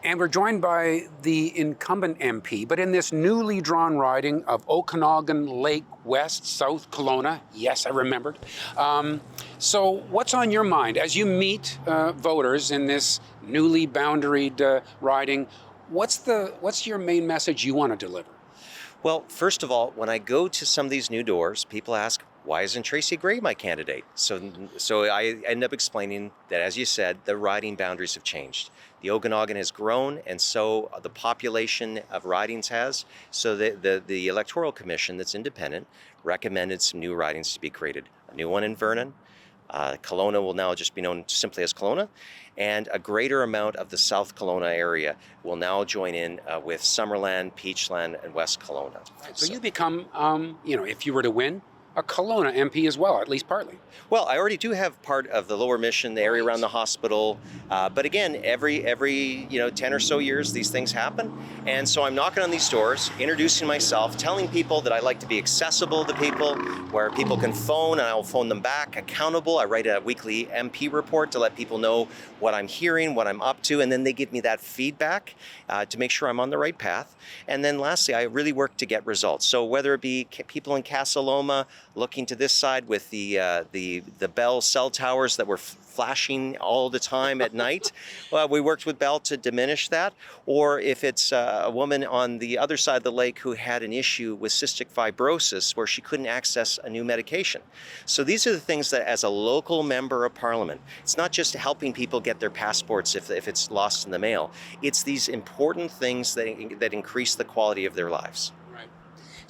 And we're joined by the incumbent MP, but in this newly drawn riding of Okanagan Lake West-South Kelowna. Yes, I remembered. So what's on your mind as you meet voters in this newly boundaried riding? What's your main message you want to deliver? Well, first of all, when I go to some of these new doors, people ask, why isn't Tracy Gray my candidate? So I end up explaining that, as you said, the riding boundaries have changed. The Okanagan has grown, and so the population of ridings has. So the Electoral Commission, that's independent, recommended some new ridings to be created. A new one in Vernon. Kelowna will now just be known simply as Kelowna, and a greater amount of the South Kelowna area will now join in with Summerland, Peachland, and West Kelowna. So you become, if you were to win, a Kelowna MP as well, at least partly. Well, I already do have part of the Lower Mission, the area around the hospital. But again, every 10 or so years, these things happen. And so I'm knocking on these doors, introducing myself, telling people that I like to be accessible to people, where people can phone and I'll phone them back, accountable. I write a weekly MP report to let people know what I'm hearing, what I'm up to, and then they give me that feedback to make sure I'm on the right path. And then lastly, I really work to get results. So whether it be people in Casa Loma looking to this side with the Bell cell towers that were flashing all the time at night, we worked with Bell to diminish that. Or if it's a woman on the other side of the lake who had an issue with cystic fibrosis where she couldn't access a new medication. So these are the things that, as a local member of Parliament, it's not just helping people get their passports if it's lost in the mail. It's these important things that increase the quality of their lives.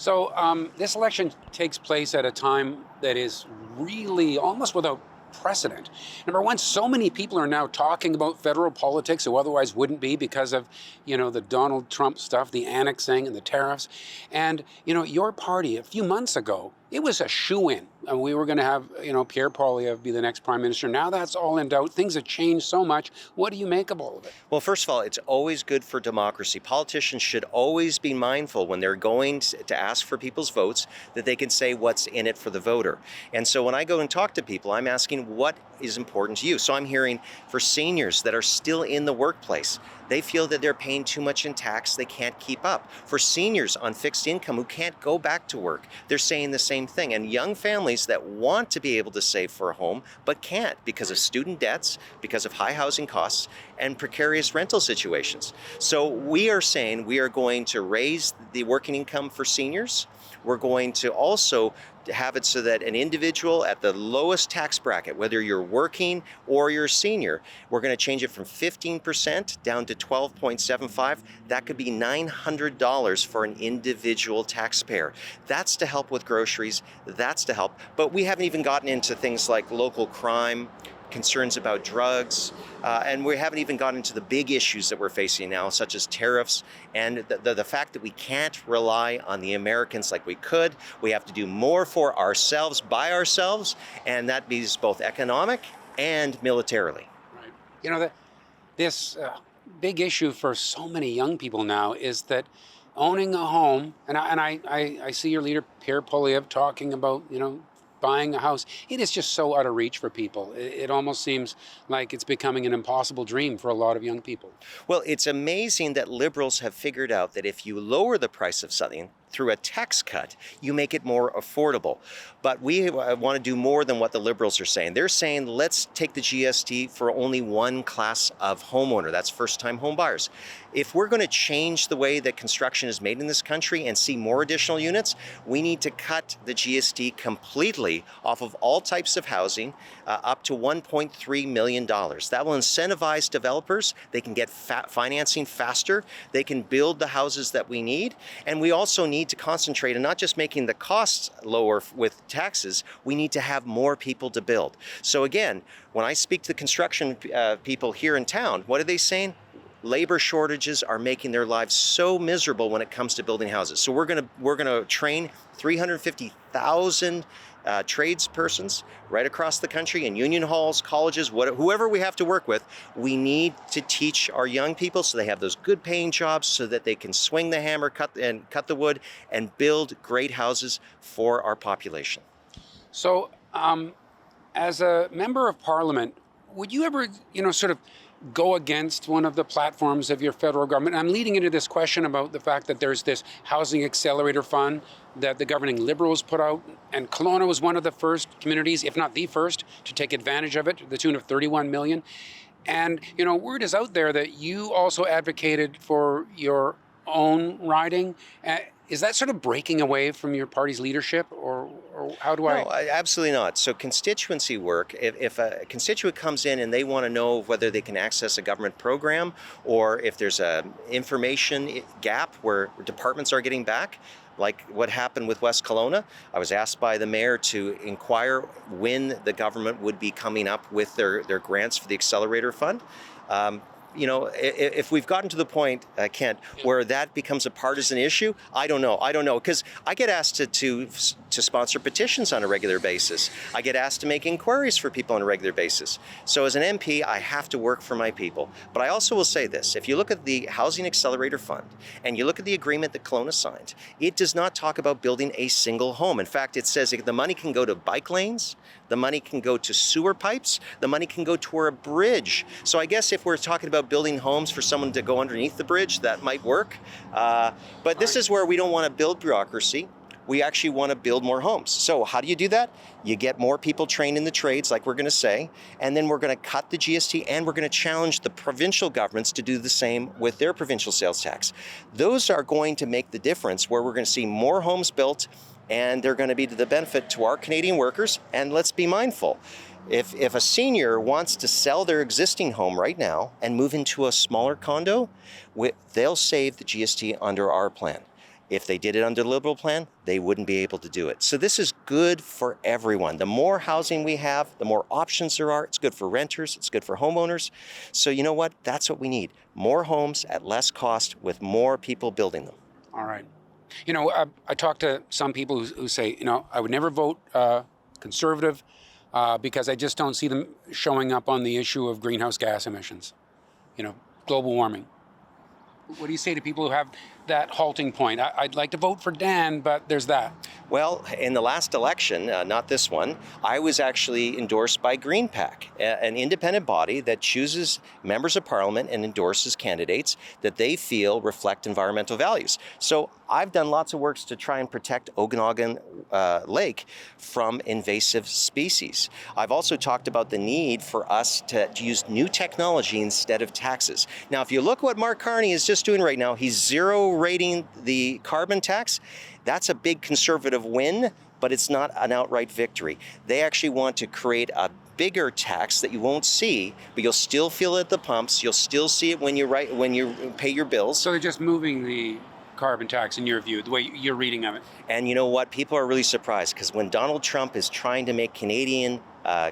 So this election takes place at a time that is really almost without precedent. Number one, so many people are now talking about federal politics who otherwise wouldn't be because of, the Donald Trump stuff, the annexing and the tariffs. And, your party a few months ago, it was a shoo-in. And we were going to have, Pierre Poilievre be the next prime minister. Now that's all in doubt. Things have changed so much. What do you make of all of it? Well, first of all, it's always good for democracy. Politicians should always be mindful when they're going to ask for people's votes that they can say what's in it for the voter. And so when I go and talk to people, I'm asking what is important to you. So I'm hearing for seniors that are still in the workplace, they feel that they're paying too much in tax, they can't keep up. For seniors on fixed income who can't go back to work, they're saying the same thing. And young families that want to be able to save for a home but can't because of student debts, because of high housing costs, and precarious rental situations. So we are saying we are going to raise the working income for seniors. We're going to also have it so that an individual at the lowest tax bracket, whether you're working or you're a senior, we're going to change it from 15% down to 12.75. That could be $900 for an individual taxpayer. That's to help with groceries. That's to help. But we haven't even gotten into things like local crime, concerns about drugs, and we haven't even gotten into the big issues that we're facing now, such as tariffs and the fact that we can't rely on the Americans like we could. We have to do more for ourselves, by ourselves, and that means both economic and militarily. Right. This big issue for so many young people now is that owning a home, and I see your leader, Pierre Poilievre, talking about, buying a house. It is just so out of reach for people. It almost seems like it's becoming an impossible dream for a lot of young people. Well, it's amazing that liberals have figured out that if you lower the price of something through a tax cut, you make it more affordable. But we want to do more than what the liberals are saying. They're saying, let's take the GST for only one class of homeowner. That's first-time home buyers. If we're going to change the way that construction is made in this country and see more additional units, we need to cut the GST completely off of all types of housing up to $1.3 million. That will incentivize developers. They can get financing faster. They can build the houses that we need. And we also need to concentrate on not just making the costs lower with taxes, we need to have more people to build. So again, when I speak to the construction people here in town, what are they saying? Labor shortages are making their lives so miserable when it comes to building houses. So we're gonna train 350,000 tradespersons right across the country in union halls, colleges, whoever we have to work with. We need to teach our young people so they have those good paying jobs so that they can swing the hammer, cut the wood, and build great houses for our population. So as a member of Parliament, would you ever, sort of go against one of the platforms of your federal government? I'm leading into this question about the fact that there's this housing accelerator fund that the governing Liberals put out, and Kelowna was one of the first communities, if not the first, to take advantage of it, to the tune of 31 million. And, word is out there that you also advocated for your own riding. Is that sort of breaking away from your party's leadership, or how do I? No, absolutely not. So constituency work, if a constituent comes in and they want to know whether they can access a government program, or if there's a information gap where departments are getting back, like what happened with West Kelowna, I was asked by the mayor to inquire when the government would be coming up with their grants for the accelerator fund. If we've gotten to the point, Kent, where that becomes a partisan issue, I don't know, because I get asked to sponsor petitions on a regular basis. I get asked to make inquiries for people on a regular basis. So as an MP, I have to work for my people. But I also will say this, if you look at the Housing Accelerator Fund, and you look at the agreement that Kelowna signed, it does not talk about building a single home. In fact, it says the money can go to bike lanes, the money can go to sewer pipes, the money can go toward a bridge. So I guess if we're talking about building homes for someone to go underneath the bridge, that might work. But this is where we don't want to build bureaucracy. We actually want to build more homes. So how do you do that? You get more people trained in the trades, like we're going to say, and then we're going to cut the GST, and we're going to challenge the provincial governments to do the same with their provincial sales tax. Those are going to make the difference, where we're going to see more homes built, and they're going to be to the benefit to our Canadian workers. And let's be mindful, if a senior wants to sell their existing home right now and move into a smaller condo, they'll save the GST under our plan. If they did it under the Liberal plan, they wouldn't be able to do it. So this is good for everyone. The more housing we have, the more options there are. It's good for renters, it's good for homeowners. So you know what? That's what we need. More homes at less cost with more people building them. All right. I talk to some people who say, I would never vote Conservative because I just don't see them showing up on the issue of greenhouse gas emissions, global warming. What do you say to people who have that halting point? I'd like to vote for Dan, but there's that. Well, in the last election, not this one, I was actually endorsed by GreenPAC, an independent body that chooses members of parliament and endorses candidates that they feel reflect environmental values. So I've done lots of works to try and protect Okanagan Lake from invasive species. I've also talked about the need for us to use new technology instead of taxes. Now, if you look what Mark Carney is just doing right now, he's zero rating the carbon tax. That's a big conservative win, but it's not an outright victory. They actually want to create a bigger tax that you won't see, but you'll still feel it at the pumps. You'll still see it when you pay your bills. So they're just moving the carbon tax, in your view, the way you're reading of it. And you know what? People are really surprised, because when Donald Trump is trying to make Canadian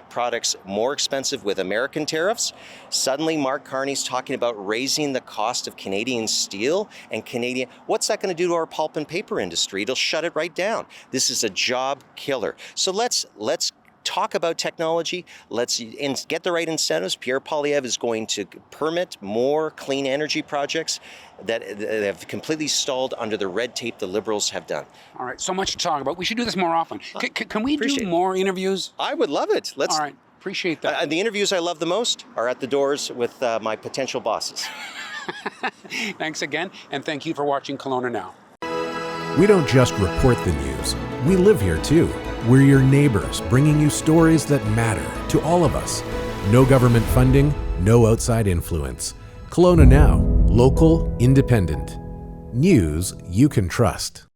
products more expensive with American tariffs, suddenly Mark Carney's talking about raising the cost of Canadian steel and Canadian. What's that going to do to our pulp and paper industry? It'll shut it right down. This is a job killer. So let's talk about technology. Let's get the right incentives. Pierre Poilievre is going to permit more clean energy projects that have completely stalled under the red tape the Liberals have done. All right, so much to talk about. We should do this more often. Can we do more interviews? I would love it. All right, appreciate that. The interviews I love the most are at the doors with my potential bosses. Thanks again, and thank you for watching Kelowna Now. We don't just report the news. We live here too. We're your neighbors, bringing you stories that matter to all of us. No government funding, no outside influence. Kelowna Now, local, independent. News you can trust.